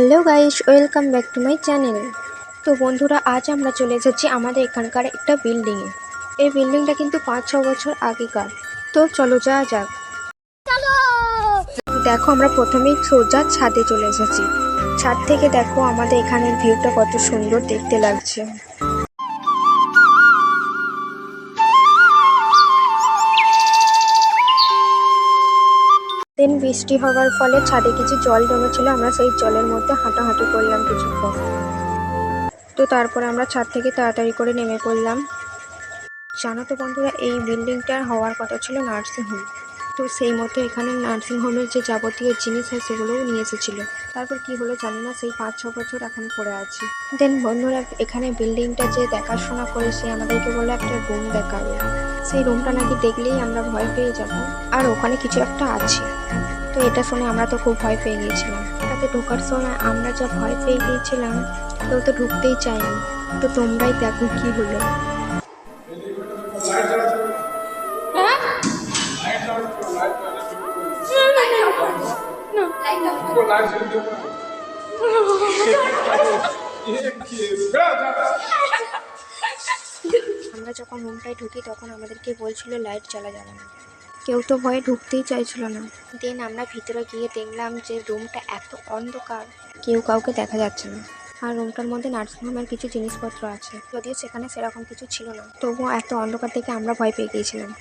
Hello guys, welcome back to my channel. তো বন্ধুরা, আজ আমরা চলে এসেছি আমাদের এখানকার একটা বিল্ডিংয়ে। এই বিল্ডিংটা কিন্তু 5-6 বছর আগেকার। তো চলো যাওয়া যাক। দেখো, আমরা প্রথমেই সোজা ছাদে চলে এসেছি। ছাদ থেকে দেখো আমাদের এখানের ভিউটা কত সুন্দর দেখতে লাগছে। দিন বৃষ্টি হওয়ার ফলে ছাদে কিছু জল জমেছিল, আমরা সেই জলের মধ্যে হাঁটাহাঁটি করলাম কিছুক্ষণ। তো তারপরে আমরা ছাদ থেকে তাড়াতাড়ি করে নেমে পড়লাম। জানো তো বন্ধুরা, এই বিল্ডিংটার হওয়ার কথা ছিল নার্সিংহোম। তো সেই মতো এখানে নার্সিংহোমের যে যাবতীয় জিনিস হয় সেগুলোও নিয়ে এসেছিল। তারপর কি হলো জানি না, সেই 5-6 বছর এখন পড়ে আছে। দেন বন্ধুরা, এখানে বিল্ডিংটা যে দেখাশোনা করে সে আমাদেরকে বললো একটা রুম দেখাবে। সেই রুমটা নাকি দেখলেই আমরা ভয় পেয়ে যাব, আর ওখানে কিছু একটা আছে। তো এটা শুনে আমরা তো খুব ভয় পেয়ে গিয়েছিলাম। তাতে ঢোকার সময় আমরা যা ভয় পেয়ে গিয়েছিলাম, কেউ তো ঢুকতেই চায়নি। তো তোমরাই দেখো কি হলো। আমরা যখন রুমটায় ঢুকি তখন আমাদেরকে বলছিল লাইট জ্বালা যাবে না। কেউ তো ভয়ে ঢুকতেই চাইছিল না। দেন আমরা ভিতরে গিয়ে দেখলাম যে রুমটা এত অন্ধকার, কেউ কাউকে দেখা যাচ্ছে না। আর রুমটার মধ্যে নার্সিংহোমের কিছু জিনিসপত্র আছে, যদিও সেখানে সেরকম কিছু ছিল না, তবুও এত অন্ধকার দেখে আমরা ভয় পেয়ে গিয়েছিলাম।